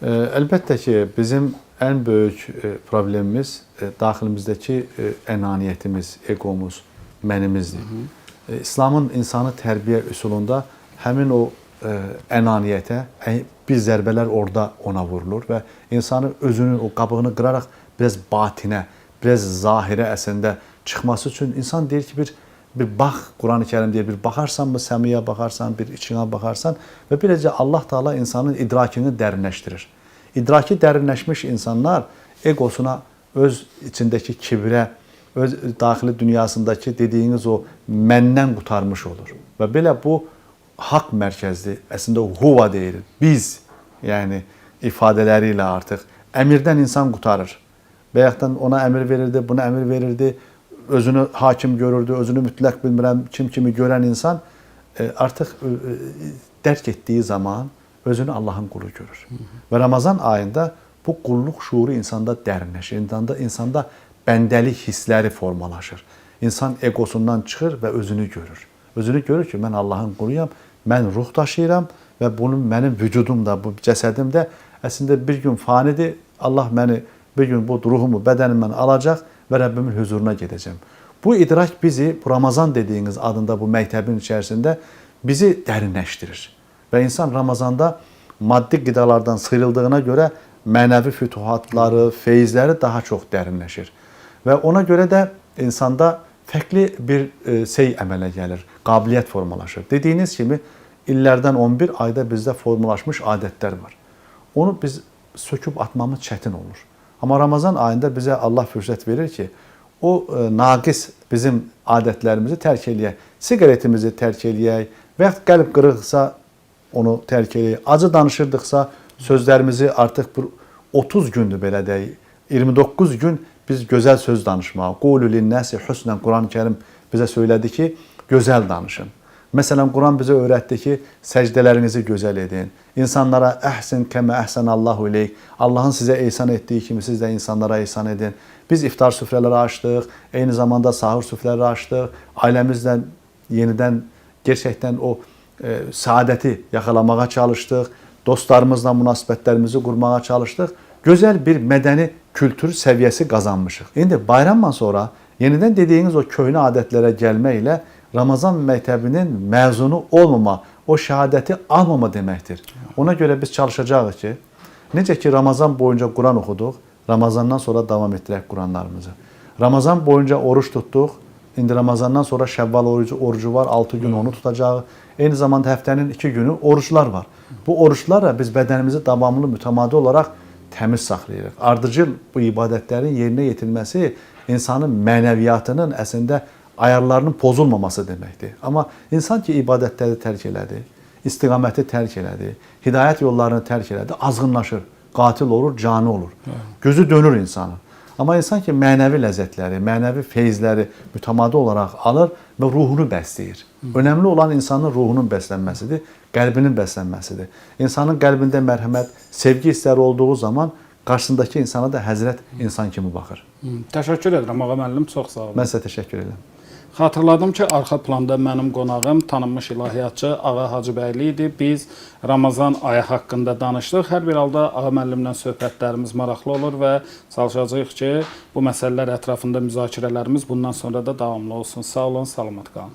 Əlbəttə ki, bizim ən böyük problemimiz daxilimizdəki ənaniyyətimiz, egomuz, mənimizdir. İslamın insanı tərbiyə üsulunda həmin o ənaniyyətə bir zərbələr orada ona vurulur və insanı özünün o qabığını qıraraq biraz batinə, biraz zahirə əslində çıxması üçün insan deyir ki, bir bax, Quran-ı Kərim deyir, bir baxarsan, səmiyə baxarsan, bir içinə baxarsan və beləcə Allah Teala insanın idrakini dərinləşdirir. İdraki dərinləşmiş insanlar egosuna, öz içindəki kibrə, öz daxili dünyasındakı dediyiniz o məndən qurtarmış olur. Və belə bu haqq mərkəzli, əslində huva deyilir, biz, yəni ifadələri ilə artıq əmirdən insan qurtarır. Və yaxud ona əmir verirdi, buna əmir verirdi, özünü hakim görürdü, özünü mütləq bilmirəm, kim kimi görən insan artıq dərk etdiyi zaman özünü Allahın qulu görür. Və Ramazan ayında bu qulluq şuuru insanda dərinləşir, insanda bəndəlik hissləri formalaşır. İnsan egosundan çıxır və özünü görür. Özünü görür ki, mən Allahın quluyam, mən ruh daşıyıram və bunun mənim vücudumda, bu cəsədim də əslində bir gün fanidir. Allah məni bir gün bu ruhumu, bədənimdən alacaq və Rəbbimin huzuruna gedəcəm. Bu idrak bizi, bu Ramazan dediyiniz adında bu məktəbin içərisində bizi dərinləşdirir. Və insan Ramazanda maddi qidalardan sıyrıldığına görə mənəvi fütuhatları, feyizləri daha çox dərinləşir. Və ona görə də insanda fərqli bir əmələ gəlir, qabiliyyət formalaşır. Dediyiniz kimi, illərdən 11 ayda bizdə formalaşmış adətlər var. Onu biz söküb atmamız çətin olur. Amma Ramazan ayında bizə Allah fürsət verir ki, o naqis bizim adətlərimizi tərk eləyək, siqaretimizi tərk eləyək və yaxud qəlb qırıqsa onu tərk eləyək. Acı danışırdıqsa sözlərimizi artıq 30 gündür belə deyək, 29 gün biz gözəl söz danışmağa, qulu linnəsi husnən, Quran-ı Kərim bizə söylədi ki, gözəl danışın. Məsələn, Quran bizə öyrətdi ki, səcdələrinizi gözəl edin. İnsanlara əhsin kəmə əhsənallahu ileyk. Allahın sizə ehsan etdiyi kimi siz də insanlara ehsan edin. Biz iftar süfrələri açdıq, eyni zamanda sahur süfrələri açdıq. Ailəmizlə yenidən gerçəkdən o saadəti yaxalamağa çalışdıq. Dostlarımızla münasibətlərimizi qurmağa çalışdıq. Gözəl bir mədəni kültür səviyyəsi qazanmışıq. İndi bayramdan sonra yenidən dediyiniz o köhnə adətlərə gəlməklə Ramazan məktəbinin məzunu olmama, o şəhadəti almama deməkdir. Ona görə biz çalışacağıq ki, necə ki Ramazan boyunca Quran oxuduq, Ramazandan sonra davam etdirək Quranlarımızı. Ramazan boyunca oruç tutduq, indi Ramazandan sonra Şəvval orucu var, 6 gün onu tutacağıq. Eyni zamanda həftənin 2 günü oruçlar var. Bu oruçlarla biz bədənimizi davamlı, mütəmadi olaraq təmiz saxlayırıq. Ardıcıl bu ibadətlərin yerinə yetirilməsi insanın mənəviyyatının əslində ayarlarının pozulmaması deməkdir. Amma insan ki, ibadətləri tərk elədi, istiqaməti tərk elədi, hidayət yollarını tərk elədi, azğınlaşır, qatil olur, cani olur. Gözü dönür insanın. Amma insan ki, mənəvi ləzzətləri, mənəvi feyizləri mütəmadi olaraq alır və ruhunu bəsləyir. Önəmli olan insanın ruhunun bəslənməsidir, qəlbinin bəslənməsidir. İnsanın qəlbində mərhəmət, sevgi hissləri olduğu zaman qarşısındakı insana da həzrət insan kimi baxır. Təşəkkür edirəm, Ağa müəllim, çox sağ olun. Mən sizə təşəkkür edirəm. Xatırladım ki, arxa planda mənim qonağım tanınmış ilahiyyatçı Ağa Hacıbəyli idi. Biz Ramazan ayı haqqında danışdıq. Hər bir halda Ağa müəllimlə söhbətlərimiz maraqlı olur və çalışacağıq ki, bu məsələlər ətrafında müzakirələrimiz bundan sonra da davamlı olsun. Sağ olun, salamat qalın.